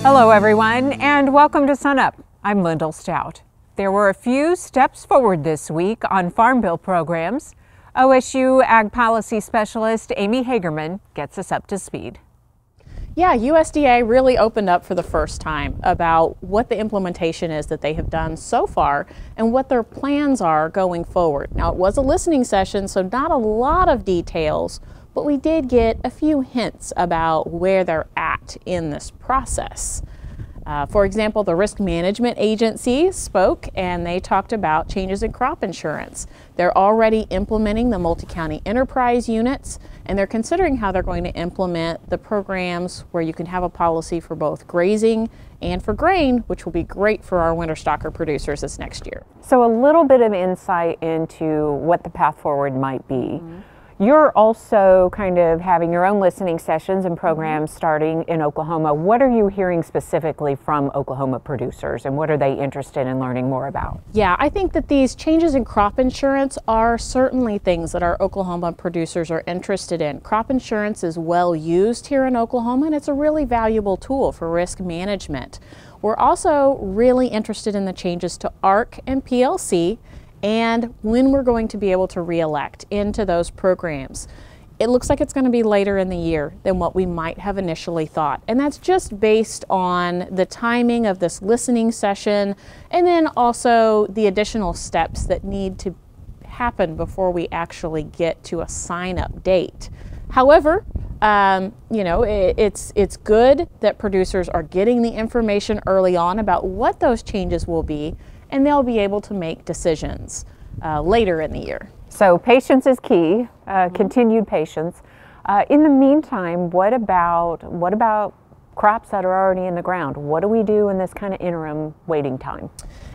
Hello everyone, and welcome to SUNUP. I'm Lyndall Stout. There were a few steps forward this week on Farm Bill programs. OSU Ag Policy Specialist Amy Hagerman gets us up to speed. Yeah, USDA really opened up for the first time about what the implementation is that they have done so far and what their plans are going forward. Now, it was a listening session, so not a lot of details, but we did get a few hints about where they're at in this process. For example, the Risk Management Agency spoke and they talked about changes in crop insurance. They're already implementing the multi-county enterprise units, and they're considering how they're going to implement the programs where you can have a policy for both grazing and for grain, which will be great for our winter stocker producers this next year. So a little bit of insight into what the path forward might be. You're also kind of having your own listening sessions and programs starting in Oklahoma. What are you hearing specifically from Oklahoma producers, and what are they interested in learning more about? Yeah, I think that these changes in crop insurance are certainly things that our Oklahoma producers are interested in. Crop insurance is well used here in Oklahoma, and it's a really valuable tool for risk management. We're also really interested in the changes to ARC and PLC, and when we're going to be able to re-elect into those programs. It looks like it's going to be later in the year than what we might have initially thought. And that's just based on the timing of this listening session and then also the additional steps that need to happen before we actually get to a sign-up date. However, you know, it's good that producers are getting the information early on about what those changes will be, and they'll be able to make decisions later in the year. So patience is key, continued patience. In the meantime, what about crops that are already in the ground? What do we do in this kind of interim waiting time?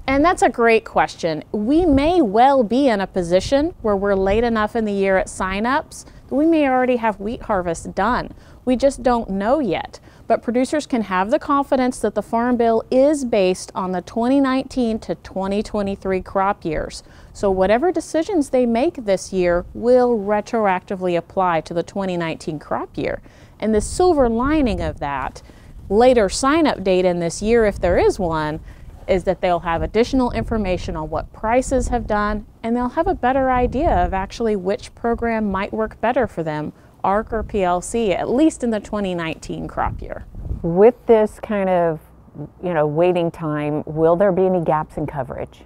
And that's a great question. We may well be in a position where we're late enough in the year at signups that we may already have wheat harvest done. We just don't know yet. But producers can have the confidence that the Farm Bill is based on the 2019 to 2023 crop years. So whatever decisions they make this year will retroactively apply to the 2019 crop year. And the silver lining of that, later sign-up date in this year, if there is one, is that they'll have additional information on what prices have done, and they'll have a better idea of actually which program might work better for them, ARC or PLC, at least in the 2019 crop year. With this kind of, waiting time, will there be any gaps in coverage?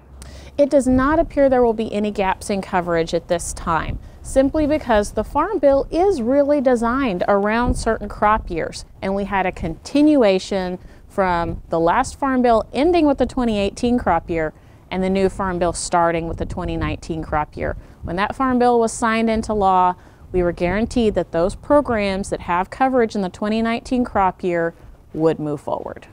It does not appear there will be any gaps in coverage at this time, simply because the Farm Bill is really designed around certain crop years, and we had a continuation from the last Farm Bill ending with the 2018 crop year and the new Farm Bill starting with the 2019 crop year. When that Farm Bill was signed into law, we were guaranteed that those programs that have coverage in the 2019 crop year would move forward.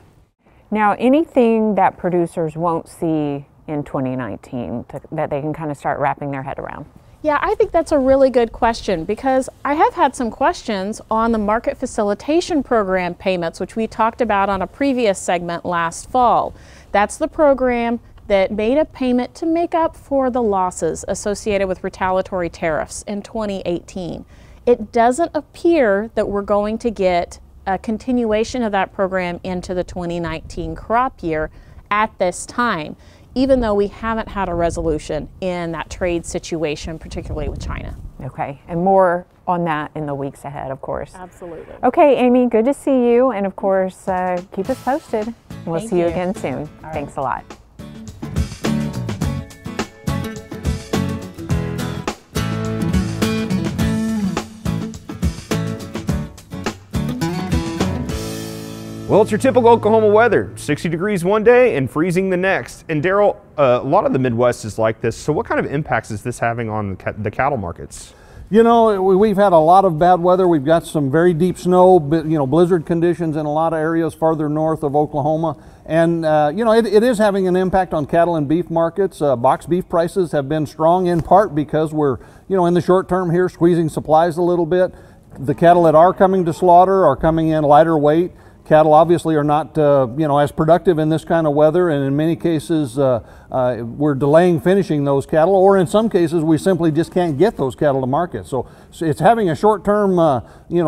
Now, anything that producers won't see in 2019 that they can kind of start wrapping their head around? Yeah, I think that's a really good question, because I have had some questions on the Market Facilitation Program payments, which we talked about on a previous segment last fall. That's the program that made a payment to make up for the losses associated with retaliatory tariffs in 2018. It doesn't appear that we're going to get a continuation of that program into the 2019 crop year at this time, even though we haven't had a resolution in that trade situation, particularly with China. Okay, and more on that in the weeks ahead, of course. Absolutely. Okay, Amy, good to see you, and of course, keep us posted. We'll see you again soon. All right. Thanks a lot. Well, it's your typical Oklahoma weather, 60 degrees one day and freezing the next. And Derrell, a lot of the Midwest is like this. So what kind of impacts is this having on the cattle markets? You know, we've had a lot of bad weather. We've got some very deep snow, blizzard conditions in a lot of areas farther north of Oklahoma. And, it is having an impact on cattle and beef markets. Box beef prices have been strong in part because we're, in the short term here squeezing supplies a little bit. The cattle that are coming to slaughter are coming in lighter weight. Cattle obviously are not, as productive in this kind of weather, and in many cases we're delaying finishing those cattle, or in some cases we simply just can't get those cattle to market. So it's having a short-term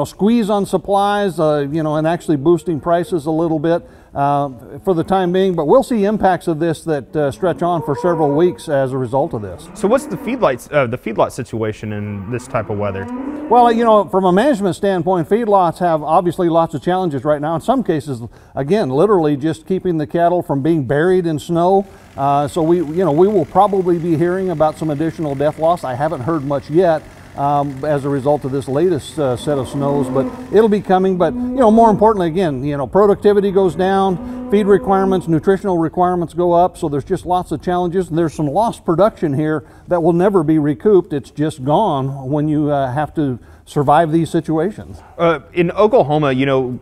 squeeze on supplies, and actually boosting prices a little bit for the time being. But we'll see impacts of this that stretch on for several weeks as a result of this. So what's the feedlot situation in this type of weather? Well, from a management standpoint, feedlots have obviously lots of challenges right now. In some cases, again, literally just keeping the cattle from being buried in snow. So we will probably be hearing about some additional death loss. I haven't heard much yet as a result of this latest set of snows, but it'll be coming. But more importantly, again, productivity goes down, feed requirements, nutritional requirements go up. So there's just lots of challenges, and there's some lost production here that will never be recouped. It's just gone when you have to survive these situations. In Oklahoma,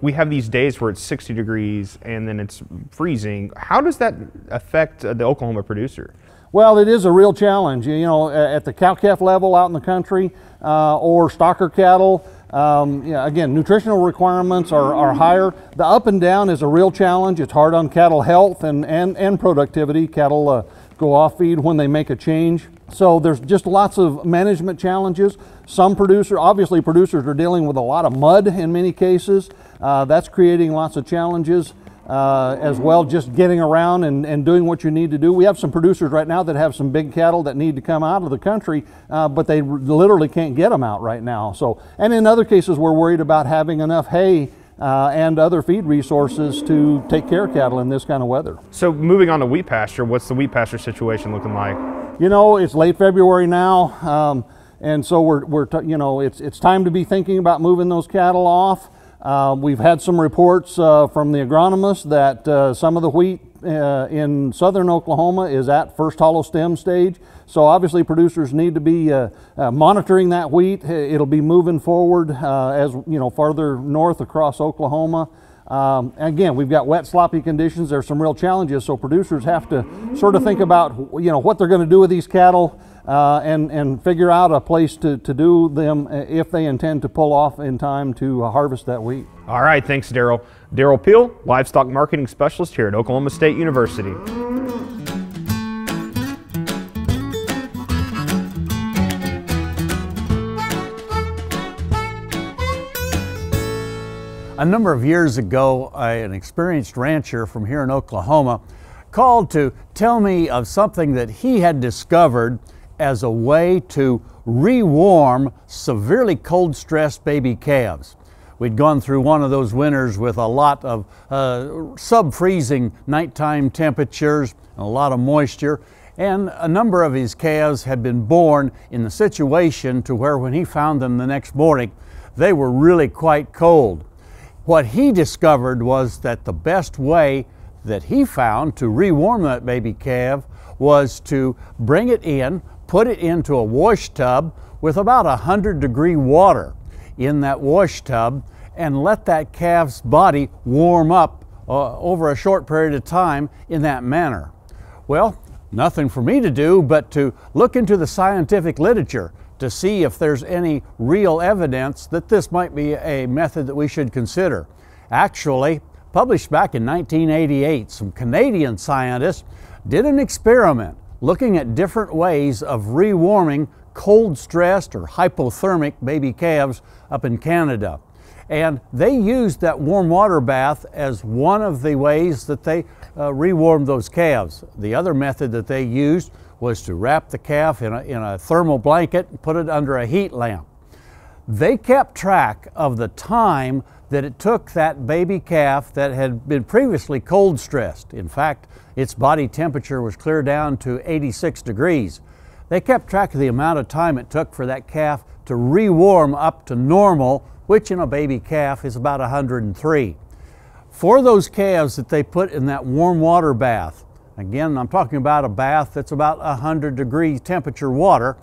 we have these days where it's 60 degrees and then it's freezing. How does that affect the Oklahoma producer? Well, it is a real challenge. At the cow-calf level out in the country or stocker cattle, again, nutritional requirements are higher. The up and down is a real challenge. It's hard on cattle health and productivity. Cattle go off feed when they make a change. So there's just lots of management challenges. Some producers are dealing with a lot of mud in many cases. That's creating lots of challenges. As well, just getting around and doing what you need to do. We have some producers right now that have some big cattle that need to come out of the country, but they literally can't get them out right now. So, and in other cases, we're worried about having enough hay and other feed resources to take care of cattle in this kind of weather. So moving on to wheat pasture, what's the wheat pasture situation looking like? It's late February now, and so it's time to be thinking about moving those cattle off. We've had some reports from the agronomists that some of the wheat in southern Oklahoma is at first hollow stem stage. So obviously producers need to be monitoring that wheat. It'll be moving forward as farther north across Oklahoma. Again, we've got wet, sloppy conditions. There's some real challenges, so producers have to sort of think about what they're going to do with these cattle and figure out a place to do them if they intend to pull off in time to harvest that wheat. All right, thanks, Derrell. Derrell Peel, Livestock Marketing Specialist here at Oklahoma State University. A number of years ago, an experienced rancher from here in Oklahoma called to tell me of something that he had discovered as a way to rewarm severely cold-stressed baby calves. We'd gone through one of those winters with a lot of sub-freezing nighttime temperatures and a lot of moisture, and a number of his calves had been born in the situation to where when he found them the next morning, they were really quite cold. What he discovered was that the best way that he found to rewarm that baby calf was to bring it in, put it into a wash tub with about 100-degree water in that wash tub, and let that calf's body warm up over a short period of time in that manner. Well, nothing for me to do but to look into the scientific literature to see if there's any real evidence that this might be a method that we should consider. Actually, published back in 1988, some Canadian scientists did an experiment looking at different ways of rewarming cold-stressed or hypothermic baby calves up in Canada. And they used that warm water bath as one of the ways that they rewarmed those calves. The other method that they used was to wrap the calf in a thermal blanket and put it under a heat lamp. They kept track of the time that it took that baby calf that had been previously cold stressed. In fact, its body temperature was clear down to 86 degrees. They kept track of the amount of time it took for that calf to rewarm up to normal, which in a baby calf is about 103. For those calves that they put in that warm water bath, again, I'm talking about a bath that's about 100-degree temperature water,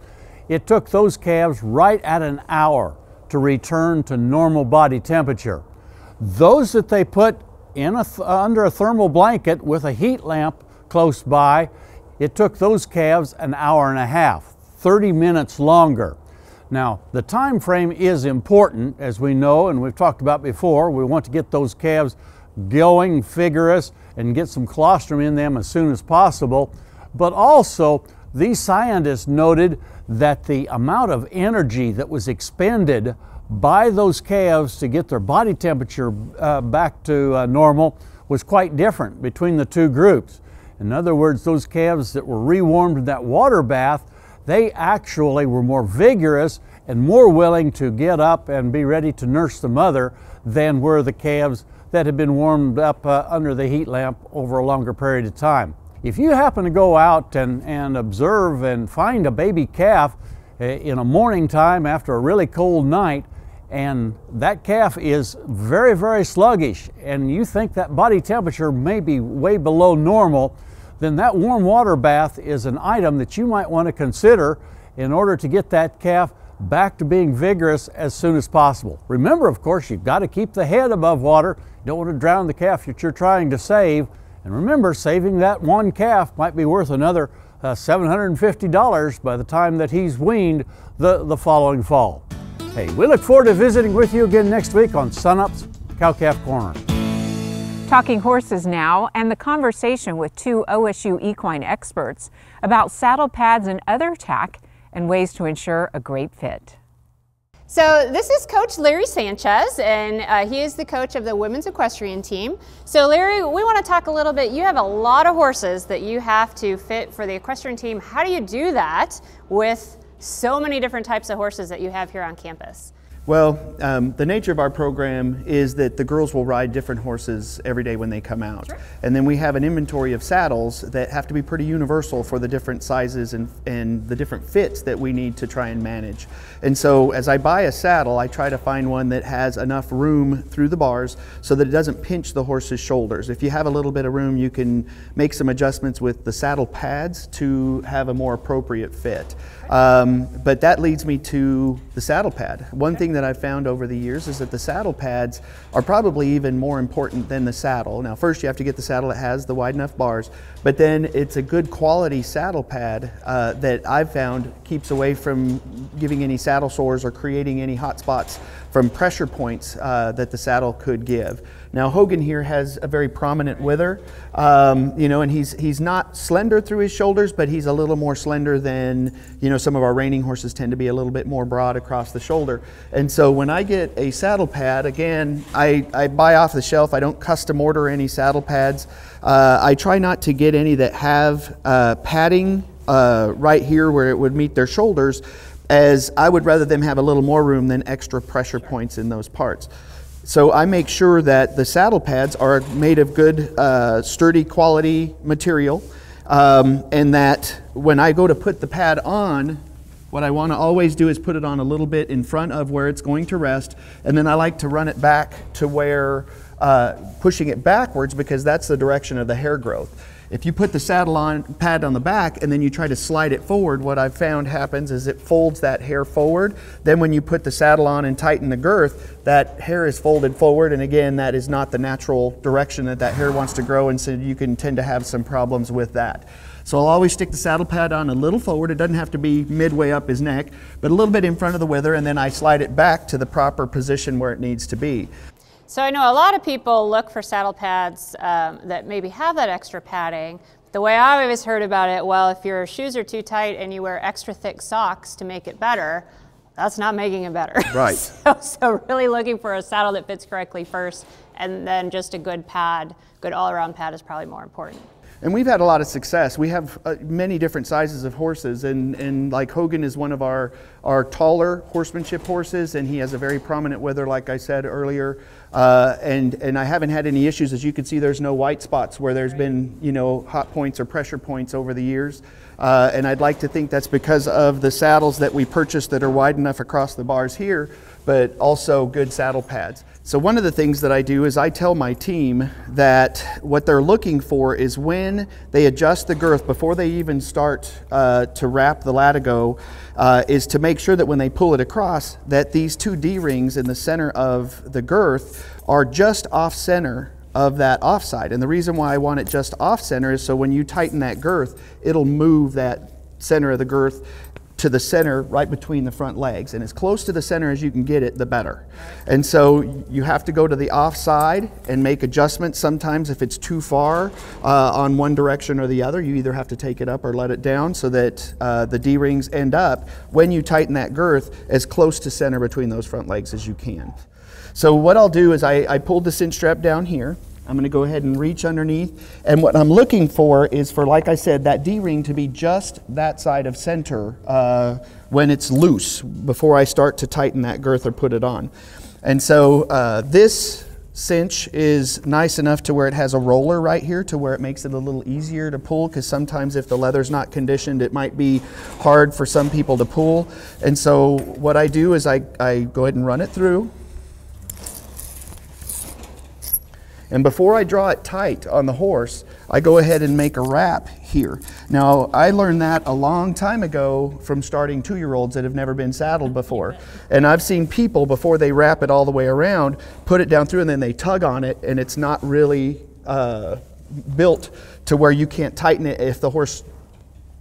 it took those calves right at an hour to return to normal body temperature. Those that they put in under a thermal blanket with a heat lamp close by, it took those calves an hour and a half, 30 minutes longer. Now, the time frame is important, as we know, and we've talked about before. We want to get those calves going, vigorous, and get some colostrum in them as soon as possible. but also these scientists noted that the amount of energy that was expended by those calves to get their body temperature back to normal was quite different between the two groups. In other words, those calves that were rewarmed in that water bath, they actually were more vigorous and more willing to get up and be ready to nurse the mother than were the calves that had been warmed up under the heat lamp over a longer period of time. If you happen to go out and observe and find a baby calf in a morning time after a really cold night, and that calf is very, very sluggish, and you think that body temperature may be way below normal, then that warm water bath is an item that you might want to consider in order to get that calf back to being vigorous as soon as possible. Remember, of course, you've got to keep the head above water. You don't want to drown the calf that you're trying to save. And remember, saving that one calf might be worth another $750 by the time that he's weaned the following fall. Hey, we look forward to visiting with you again next week on SUNUP's Cow-Calf Corner. Talking horses now, and the conversation with two OSU equine experts about saddle pads and other tack and ways to ensure a great fit. So this is Coach Larry Sanchez, and he is the coach of the women's equestrian team. So Larry, we want to talk a little bit. You have a lot of horses that you have to fit for the equestrian team. How do you do that with so many different types of horses that you have here on campus? Well, the nature of our program is that the girls will ride different horses every day when they come out. Sure. And then we have an inventory of saddles that have to be pretty universal for the different sizes and the different fits that we need to try and manage. And so as I buy a saddle, I try to find one that has enough room through the bars so that it doesn't pinch the horse's shoulders. If you have a little bit of room, you can make some adjustments with the saddle pads to have a more appropriate fit. But that leads me to the saddle pad. One thing that I've found over the years is that the saddle pads are probably even more important than the saddle. Now, first you have to get the saddle that has the wide enough bars, but then it's a good quality saddle pad that I've found keeps away from giving any saddle sores or creating any hot spots from pressure points that the saddle could give. Now Hogan here has a very prominent wither, you know, and he's not slender through his shoulders, but he's a little more slender than, you know, some of our reining horses tend to be a little bit more broad across the shoulder. And so when I get a saddle pad, again, I buy off the shelf. I don't custom order any saddle pads. I try not to get any that have padding right here where it would meet their shoulders, as I would rather them have a little more room than extra pressure points in those parts. So I make sure that the saddle pads are made of good, sturdy quality material, and that when I go to put the pad on, what I want to always do is put it on a little bit in front of where it's going to rest, and then I like to run it back to where, pushing it backwards, because that's the direction of the hair growth. If you put the saddle pad on the back and then you try to slide it forward, what I've found happens is it folds that hair forward. Then when you put the saddle on and tighten the girth, that hair is folded forward, and again, that is not the natural direction that that hair wants to grow, and so you can tend to have some problems with that. So I'll always stick the saddle pad on a little forward. It doesn't have to be midway up his neck, but a little bit in front of the wither, and then I slide it back to the proper position where it needs to be. So I know a lot of people look for saddle pads that maybe have that extra padding. The way I always heard about it, well, if your shoes are too tight and you wear extra thick socks to make it better, that's not making it better. Right. So really looking for a saddle that fits correctly first, and then just a good pad, good all-around pad is probably more important. And we've had a lot of success. We have many different sizes of horses, and like Hogan is one of our taller horsemanship horses, and he has a very prominent wither, like I said earlier. And I haven't had any issues. As you can see, there's no white spots where there's been, you know, hot points or pressure points over the years. And I'd like to think that's because of the saddles that we purchased that are wide enough across the bars here, but also good saddle pads. So one of the things that I do is I tell my team that what they're looking for is when they adjust the girth before they even start to wrap the latigo, is to make sure that when they pull it across, that these two D-rings in the center of the girth are just off center of that offside. And the reason why I want it just off center is so when you tighten that girth, it'll move that center of the girth to the center right between the front legs, and as close to the center as you can get it, the better. And so you have to go to the off side and make adjustments. Sometimes if it's too far on one direction or the other, you either have to take it up or let it down so that the D-rings end up, when you tighten that girth, as close to center between those front legs as you can. So what I'll do is I pulled the cinch strap down here. I'm going to go ahead and reach underneath, and what I'm looking for is for, like I said, that D-ring to be just that side of center when it's loose, before I start to tighten that girth or put it on. And so this cinch is nice enough to where it has a roller right here to where it makes it a little easier to pull, because sometimes if the leather's not conditioned, it might be hard for some people to pull. And so what I do is I go ahead and run it through. And before I draw it tight on the horse, I go ahead and make a wrap here. Now, I learned that a long time ago from starting 2-year-olds that have never been saddled before. And I've seen people, before they wrap it all the way around, put it down through and then they tug on it, and it's not really built to where you can't tighten it if the horse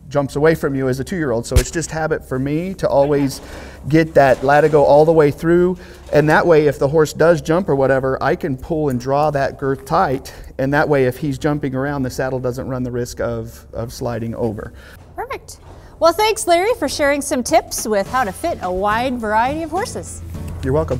jumps away from you as a 2-year-old. So it's just habit for me to always get that latigo all the way through, and that way if the horse does jump or whatever, I can pull and draw that girth tight, and that way if he's jumping around, the saddle doesn't run the risk of sliding over. Perfect. Well, thanks, Larry, for sharing some tips with how to fit a wide variety of horses. You're welcome.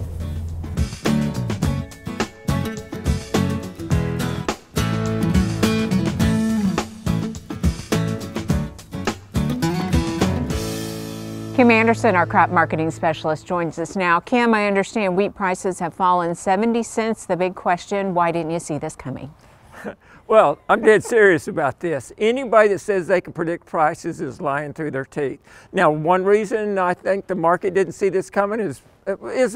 Kim Anderson, our crop marketing specialist, joins us now. Kim, I understand wheat prices have fallen 70 cents. The big question, why didn't you see this coming? Well, I'm dead serious about this. Anybody that says they can predict prices is lying through their teeth. Now, one reason I think the market didn't see this coming is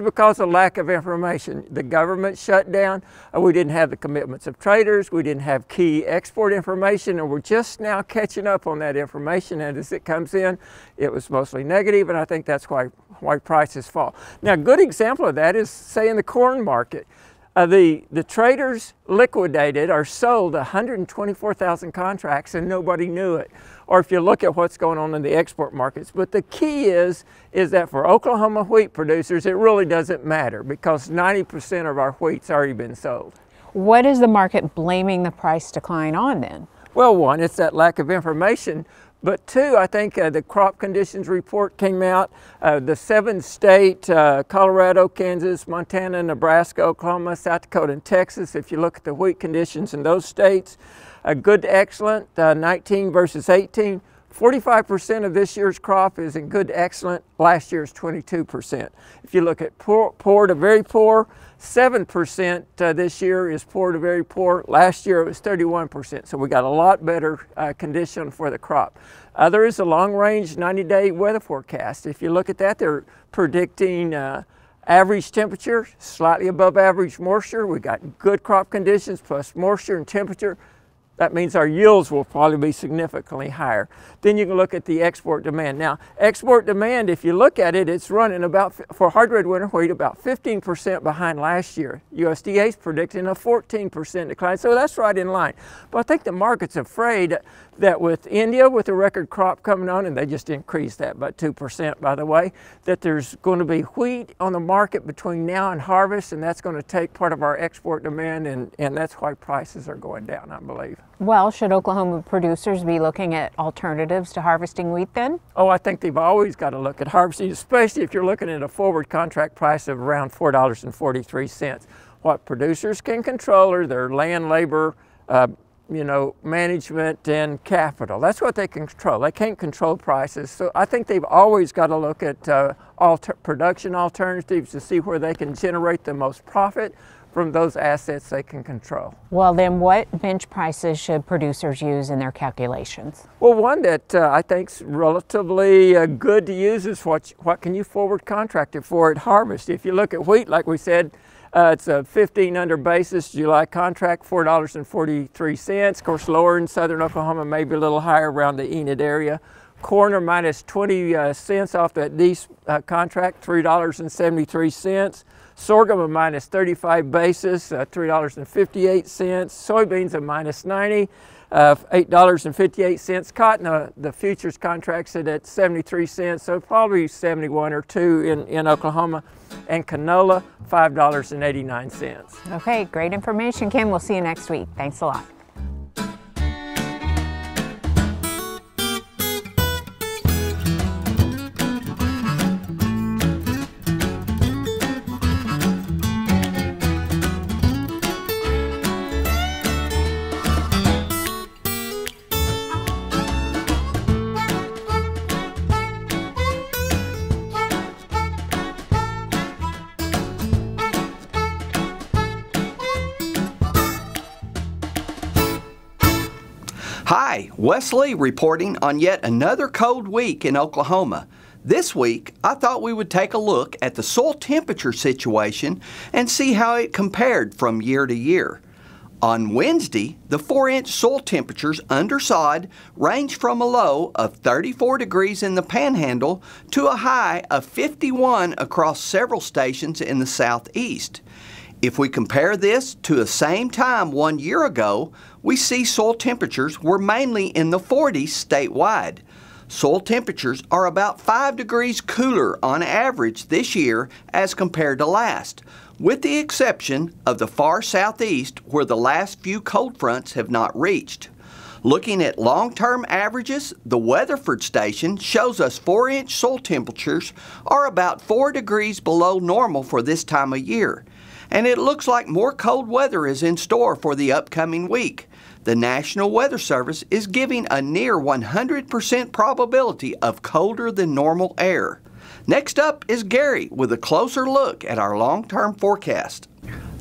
because of lack of information. The government shut down. We didn't have the commitments of traders. We didn't have key export information, and we're just now catching up on that information. And as it comes in, it was mostly negative, and I think that's why prices fall. Now, a good example of that is, say, in the corn market. The traders liquidated or sold 124,000 contracts and nobody knew it. Or if you look at what's going on in the export markets. But the key is that for Oklahoma wheat producers, it really doesn't matter because 90% of our wheat's already been sold. What is the market blaming the price decline on then? Well, one, it's that lack of information. But two, I think the crop conditions report came out. The 7-state, Colorado, Kansas, Montana, Nebraska, Oklahoma, South Dakota, and Texas, if you look at the wheat conditions in those states, good to excellent, 19 versus 18. 45% of this year's crop is in good to excellent, last year's 22%. If you look at poor to very poor, 7% this year is poor to very poor. Last year it was 31%, so we got a lot better condition for the crop. There is a long-range 90-day weather forecast. If you look at that, they're predicting average temperature, slightly above average moisture. We got good crop conditions plus moisture and temperature. That means our yields will probably be significantly higher. Then you can look at the export demand. Now, export demand, if you look at it, it's running about, for hard red winter wheat, about 15% behind last year. USDA is predicting a 14% decline, so that's right in line. But I think the market's afraid that with India, with the record crop coming on, and they just increased that by 2%, by the way, that there's going to be wheat on the market between now and harvest, and that's going to take part of our export demand, and that's why prices are going down, I believe. Well, should Oklahoma producers be looking at alternatives to harvesting wheat then? Oh, I think they've always got to look at harvesting, especially if you're looking at a forward contract price of around $4.43. What producers can control are their land, labor, management and capital. That's what they can control. They can't control prices. So I think they've always got to look at production alternatives to see where they can generate the most profit from those assets they can control. Well, then what bench prices should producers use in their calculations? Well, one that I think is relatively good to use is what can you forward contract it for at harvest. If you look at wheat, like we said, it's a 15 under basis July contract, $4.43. Of course, lower in southern Oklahoma, maybe a little higher around the Enid area. Corn are minus 20 cents off that Dees contract, $3.73. Sorghum a minus 35 basis, $3.58. Soybeans a minus 90. $8.58. Cotton, the futures contracts it at 73 cents, so probably 71 or 2 in Oklahoma. And canola, $5.89. Okay, great information, Kim. We'll see you next week. Thanks a lot. Hi, Wes Lee reporting on yet another cold week in Oklahoma. This week, I thought we would take a look at the soil temperature situation and see how it compared from year to year. On Wednesday, the 4-inch soil temperatures undersod ranged from a low of 34 degrees in the Panhandle to a high of 51 across several stations in the southeast. If we compare this to the same time 1 year ago, we see soil temperatures were mainly in the 40s statewide. Soil temperatures are about 5 degrees cooler on average this year as compared to last, with the exception of the far southeast where the last few cold fronts have not reached. Looking at long-term averages, the Weatherford station shows us 4-inch soil temperatures are about 4 degrees below normal for this time of year. And it looks like more cold weather is in store for the upcoming week. The National Weather Service is giving a near 100% probability of colder than normal air. Next up is Gary with a closer look at our long-term forecast.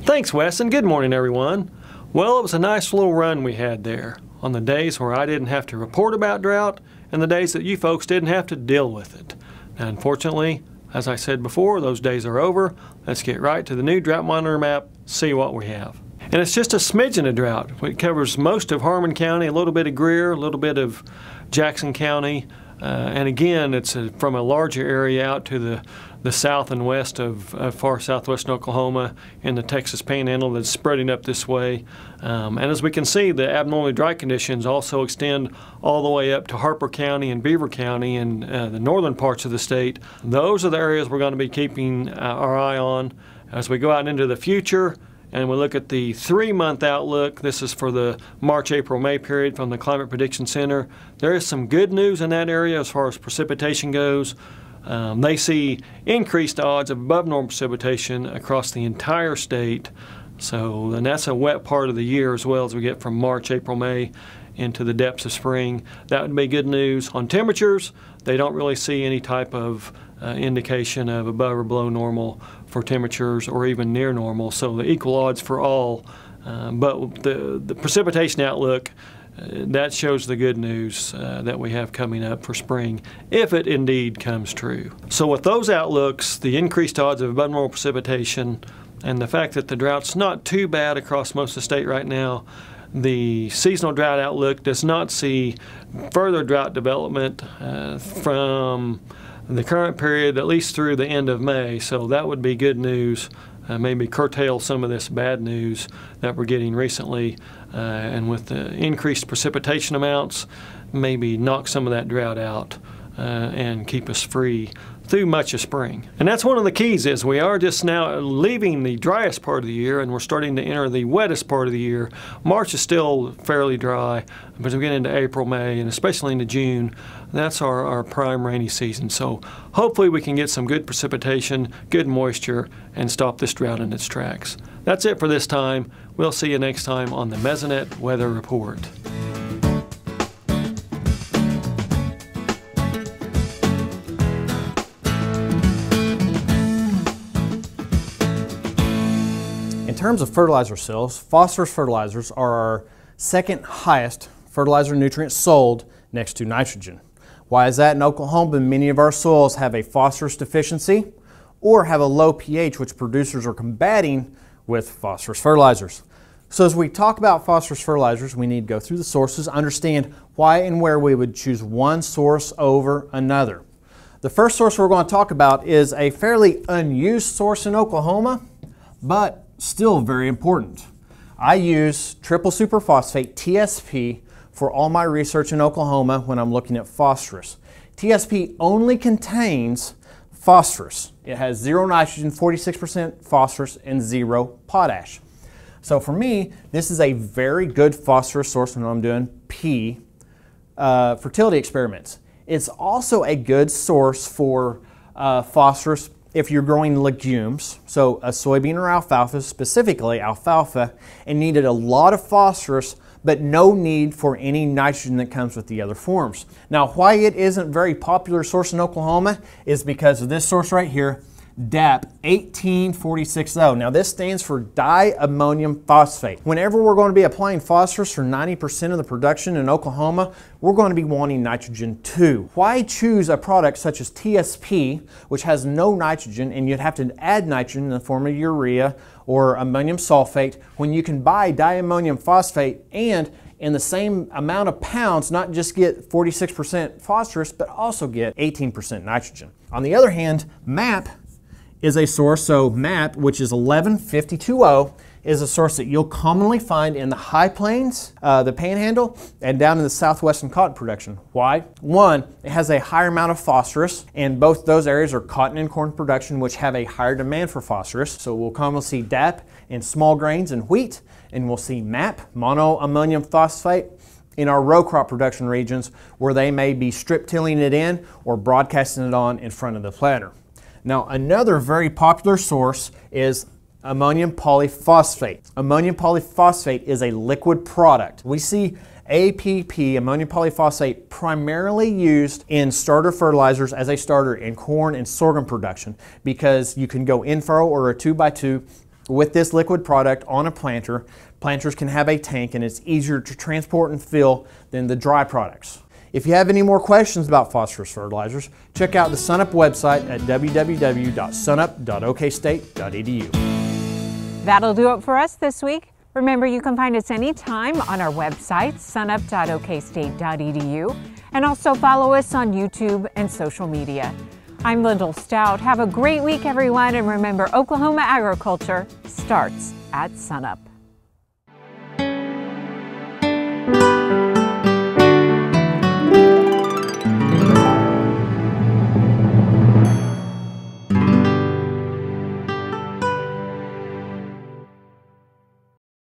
Thanks, Wes, and good morning, everyone. Well, it was a nice little run we had there on the days where I didn't have to report about drought and the days that you folks didn't have to deal with it. Now, unfortunately, as I said before, those days are over. Let's get right to the new drought monitor map, see what we have. And it's just a smidgen of drought. It covers most of Harmon County, a little bit of Greer, a little bit of Jackson County, and again, it's from a larger area out to the south and west of far southwestern Oklahoma in the Texas Panhandle that's spreading up this way. And as we can see, the abnormally dry conditions also extend all the way up to Harper County and Beaver County in the northern parts of the state. Those are the areas we're going to be keeping our eye on as we go out into the future. And we look at the 3-month outlook. This is for the March, April, May period from the Climate Prediction Center. There is some good news in that area as far as precipitation goes. They see increased odds of above normal precipitation across the entire state. So, and that's a wet part of the year as well as we get from March, April, May into the depths of spring. That would be good news. On temperatures, they don't really see any type of indication of above or below normal for temperatures or even near normal, so the equal odds for all. But the precipitation outlook, that shows the good news that we have coming up for spring, if it indeed comes true. So with those outlooks, the increased odds of above normal precipitation, and the fact that the drought's not too bad across most of the state right now, the seasonal drought outlook does not see further drought development from the current period at least through the end of May, so that would be good news. Maybe curtail some of this bad news that we're getting recently, and with the increased precipitation amounts, maybe knock some of that drought out and keep us free through much of spring. And that's one of the keys, is we are just now leaving the driest part of the year and we're starting to enter the wettest part of the year. March is still fairly dry, but as we get into April, May, and especially into June, that's our prime rainy season. So hopefully we can get some good precipitation, good moisture, and stop this drought in its tracks. That's it for this time. We'll see you next time on the Mesonet Weather Report. In terms of fertilizer sales, phosphorus fertilizers are our second highest fertilizer nutrient sold next to nitrogen. Why is that? In Oklahoma, many of our soils have a phosphorus deficiency or have a low pH, which producers are combating with phosphorus fertilizers. So as we talk about phosphorus fertilizers, we need to go through the sources, understand why and where we would choose one source over another. The first source we're going to talk about is a fairly unused source in Oklahoma, but still very important. I use triple superphosphate TSP for all my research in Oklahoma when I'm looking at phosphorus. TSP only contains phosphorus. It has 0 nitrogen, 46% phosphorus, and 0 potash. So for me, this is a very good phosphorus source when I'm doing pea fertility experiments. It's also a good source for phosphorus if you're growing legumes, so a soybean or alfalfa, specifically alfalfa, and needed a lot of phosphorus but no need for any nitrogen that comes with the other forms. Now, why it isn't a very popular source in Oklahoma is because of this source right here, DAP 18460. Now this stands for diammonium phosphate. Whenever we're going to be applying phosphorus for 90% of the production in Oklahoma, we're going to be wanting nitrogen too. Why choose a product such as TSP, which has no nitrogen, and you'd have to add nitrogen in the form of urea or ammonium sulfate, when you can buy diammonium phosphate and in the same amount of pounds, not just get 46% phosphorus, but also get 18% nitrogen. On the other hand, MAP is a source, so MAP, which is 11520, is a source that you'll commonly find in the high plains, the panhandle, and down in the southwestern cotton production. Why? One, it has a higher amount of phosphorus, and both those areas are cotton and corn production, which have a higher demand for phosphorus. So we'll commonly see DAP in small grains and wheat, and we'll see MAP, monoammonium phosphate, in our row crop production regions where they may be strip tilling it in or broadcasting it on in front of the planter. Now, another very popular source is ammonium polyphosphate. Ammonium polyphosphate is a liquid product. We see APP, ammonium polyphosphate, primarily used in starter fertilizers as a starter in corn and sorghum production because you can go in furrow or a 2x2 with this liquid product on a planter. Planters can have a tank and it's easier to transport and fill than the dry products. If you have any more questions about phosphorus fertilizers, check out the SUNUP website at www.sunup.okstate.edu. That'll do it for us this week. Remember, you can find us anytime on our website, sunup.okstate.edu, and also follow us on YouTube and social media. I'm Lyndall Stout. Have a great week, everyone, and remember, Oklahoma agriculture starts at sunup.